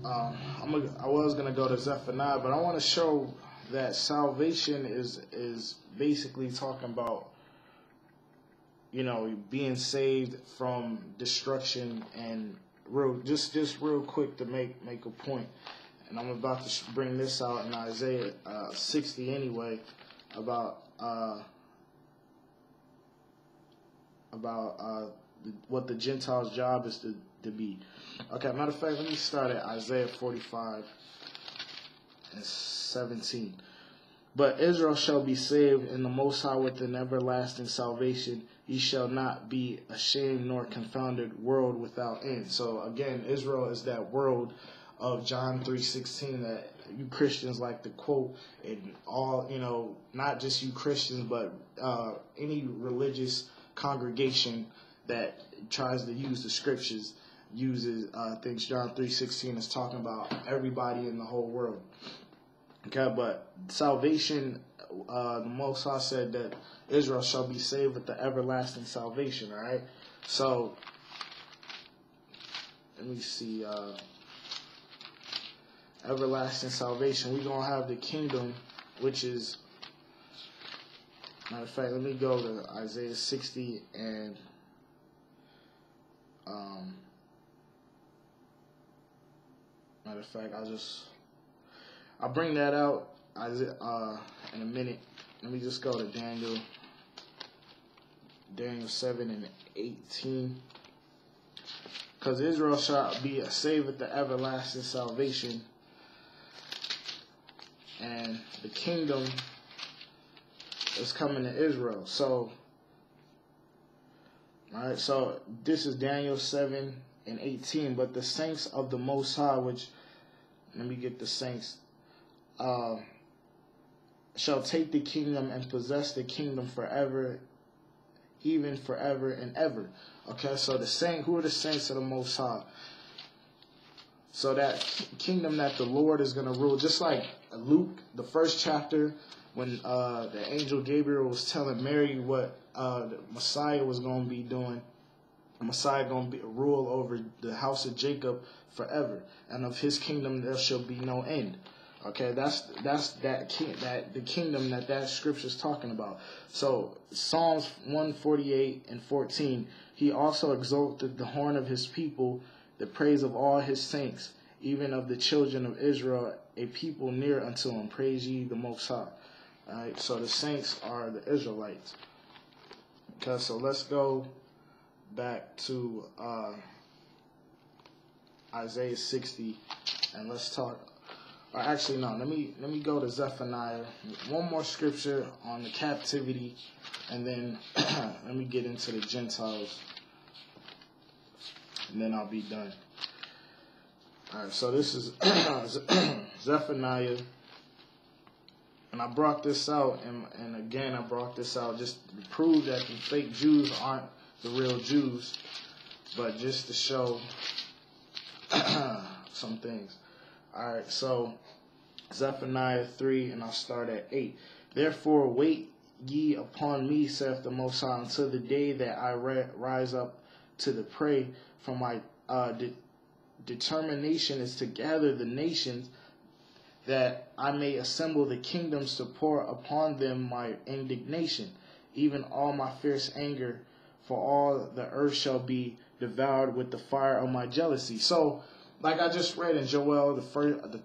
I was gonna go to Zephaniah, but I want to show that salvation is basically talking about, you know, being saved from destruction. And just real quick to make a point, and I'm about to bring this out in Isaiah 60 anyway, about what the Gentiles' job is to be. Okay, matter of fact, let me start at Isaiah 45 and 17. But Israel shall be saved in the Most High with an everlasting salvation. Ye shall not be ashamed nor confounded, world without end. So again, Israel is that world of John 3:16 that you Christians like to quote, and all, you know, not just you Christians, but any religious congregation that tries to use the scriptures thinks John 3:16 is talking about everybody in the whole world. Okay, but salvation, the Most High said that Israel shall be saved with the everlasting salvation. All right, so let me see. Everlasting salvation. We're gonna have the kingdom, which is, matter of fact, let me go to Isaiah 60 and matter of fact, I'll bring that out in a minute. Let me just go to Daniel 7 and 18. Because Israel shall be saved with the everlasting salvation, and the kingdom is coming to Israel. So, all right, so this is Daniel 7 and 18. But the saints of the Most High, which, let me get the saints, shall take the kingdom and possess the kingdom forever, even forever and ever. Okay, so who are the saints of the Most High? So that kingdom that the Lord is going to rule, just like Luke, the first chapter, when the angel Gabriel was telling Mary what the Messiah was going to be doing. The Messiah going to rule over the house of Jacob forever, and of his kingdom there shall be no end. Okay, that's the kingdom that scripture is talking about. So Psalms 148 and 14, he also exalted the horn of his people, the praise of all his saints, even of the children of Israel, a people near unto him. Praise ye the Most High. All right, so the saints are the Israelites. Okay, so let's go back to Isaiah 60, and let's talk. Or actually, no. Let me go to Zephaniah. One more scripture on the captivity, and then let me get into the Gentiles, and then I'll be done. All right. So this is Zephaniah, and I brought this out, and again I brought this out just to prove that the fake Jews aren't the real Jews, but just to show some things. All right, so Zephaniah 3, and I'll start at 8. Therefore wait ye upon me, saith the Most High, until the day that I rise up to the prey. For my determination is to gather the nations, that I may assemble the kingdoms to pour upon them my indignation, even all my fierce anger, for all the earth shall be devoured with the fire of my jealousy. So, like I just read in Joel, the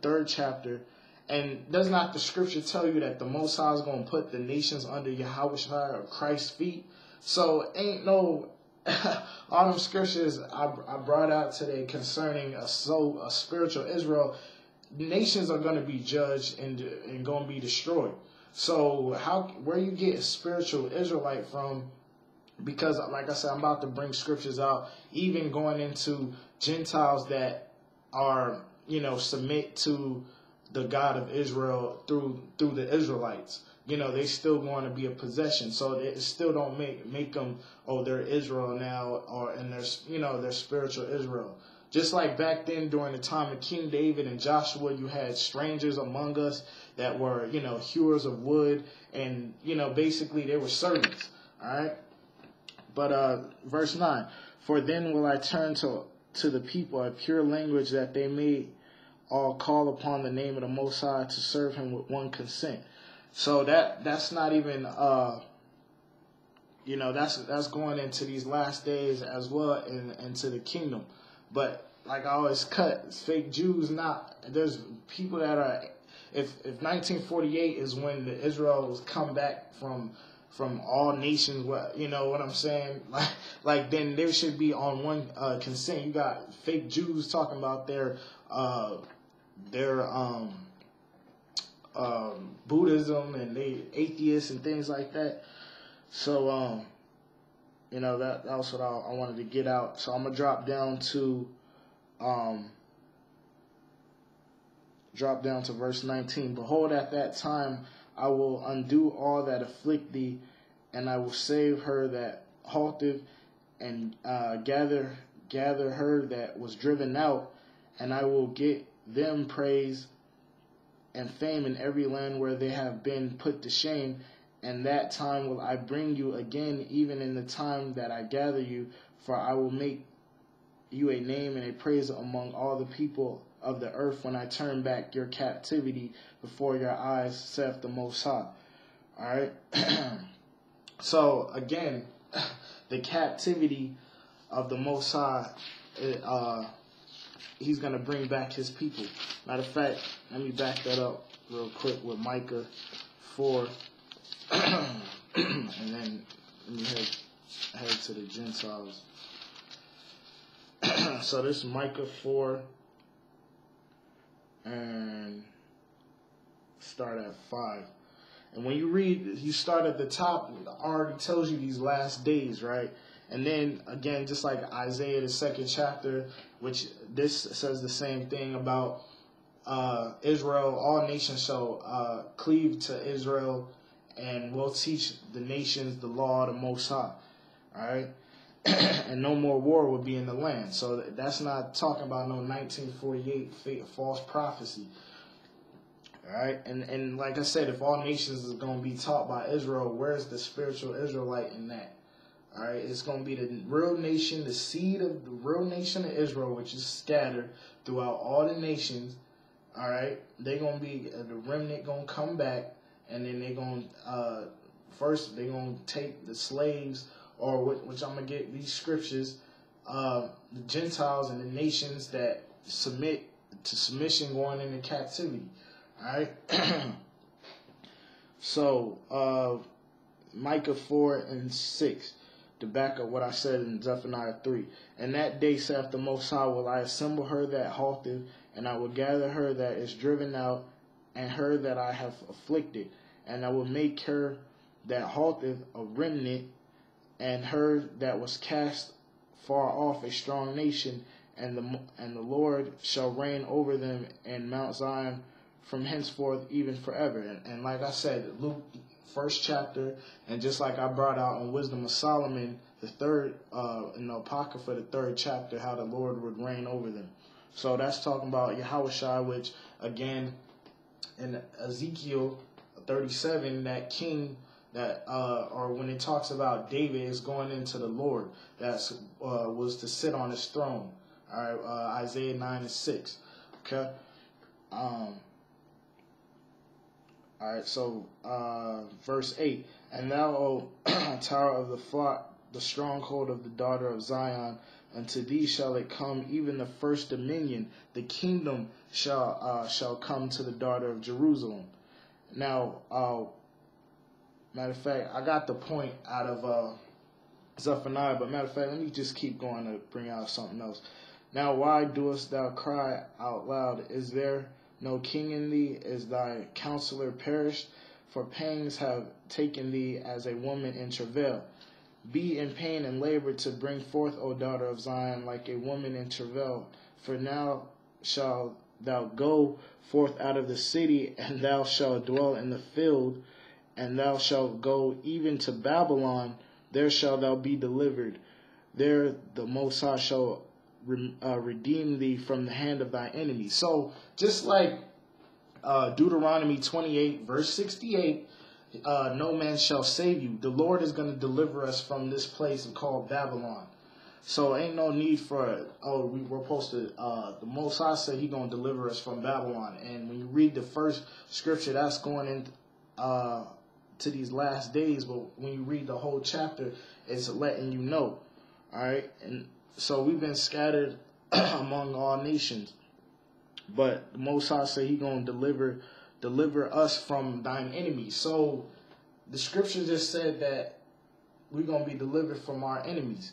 third chapter, and does not the scripture tell you that the Most High is going to put the nations under Yahushua or Christ's feet? So ain't no all them scriptures I brought out today concerning a spiritual Israel. Nations are going to be judged and going to be destroyed. So where you get a spiritual Israelite from? Because like I said, I'm about to bring scriptures out, even going into Gentiles that are, you know, submit to the God of Israel through the Israelites. You know, they still going to be a possession, so it still don't make them, oh, they're Israel now, and they're spiritual Israel. Just like back then during the time of King David and Joshua, you had strangers among us that were, you know, hewers of wood, and, you know, basically they were servants. All right. But verse 9, for then will I turn to the people a pure language, that they may all call upon the name of the Most High to serve him with one consent. So that's not even that's going into these last days as well, and into the kingdom. But like I always cut, fake Jews. There's people that are. If 1948 is when the Israel's come back from all nations, you know what I'm saying? Like then there should be on one consent. You got fake Jews talking about their Buddhism, and they atheists and things like that. So that was what I wanted to get out. So I'm gonna drop down to verse 19. Behold, at that time I will undo all that afflict thee, and I will save her that halteth, and gather her that was driven out, and I will get them praise and fame in every land where they have been put to shame. And that time will I bring you again, even in the time that I gather you, for I will make you a name and a praise among all the people of the earth when I turn back your captivity before your eyes, saith the Most High. All right. So again, the captivity of the Most High, he's going to bring back his people. Matter of fact, let me back that up real quick with Micah 4. And then let me head to the Gentiles. So this is Micah 4, and start at 5. And when you read, you start at the top, it already tells you these last days, right? And then again, just like Isaiah, the 2nd chapter, which this says the same thing about Israel. All nations shall cleave to Israel, and will teach the nations the law of the Most High. All right? And no more war will be in the land. So that's not talking about no 1948 false prophecy. All right? And like I said, if all nations is going to be taught by Israel, where's the spiritual Israelite in that? All right? It's going to be the real nation, the seed of the real nation of Israel, which is scattered throughout all the nations. All right? They're going to be, the remnant going to come back. And then they're going to, first, they're going to take the slaves, or which I'm going to get these scriptures, the Gentiles and the nations that submit to submission going into captivity. All right? So, Micah 4 and 6, to back up what I said in Zephaniah 3. And that day, saith the Most High, will I assemble her that halteth, and I will gather her that is driven out, and her that I have afflicted, and I will make her that halteth a remnant, and her that was cast far off a strong nation, and the Lord shall reign over them in Mount Zion from henceforth even forever. And like I said, Luke 1st chapter, and just like I brought out in Wisdom of Solomon, the 3rd in the Apocrypha, the 3rd chapter, how the Lord would reign over them. So that's talking about Yahushua, which again, in Ezekiel 37, that king that, or when it talks about David is going into the Lord, that's was to sit on his throne. All right, Isaiah 9 and 6. Okay. All right. So verse 8, and thou, O tower of the flock, the stronghold of the daughter of Zion, unto thee shall it come, even the first dominion. The kingdom shall come to the daughter of Jerusalem. Now, matter of fact, I got the point out of Zephaniah, but matter of fact, let me just keep going to bring out something else. Now, why doest thou cry out loud? Is there no king in thee? Is thy counselor perished? For pangs have taken thee as a woman in travail. Be in pain and labor to bring forth, O daughter of Zion, like a woman in travail. For now shalt thou go forth out of the city, and thou shalt dwell in the field, and thou shalt go even to Babylon. There shalt thou be delivered. There the Most High shall redeem thee from the hand of thy enemies. So just like Deuteronomy 28 verse 68, no man shall save you. The Lord is going to deliver us from this place called Babylon. So ain't no need for, we're supposed to, the Most High said he going to deliver us from Babylon. And when you read the first scripture, that's going in to these last days. But when you read the whole chapter, it's letting you know. All right. And so we've been scattered among all nations. But the Most High said he going to deliver us from thine enemies. So the scripture just said that we're going to be delivered from our enemies.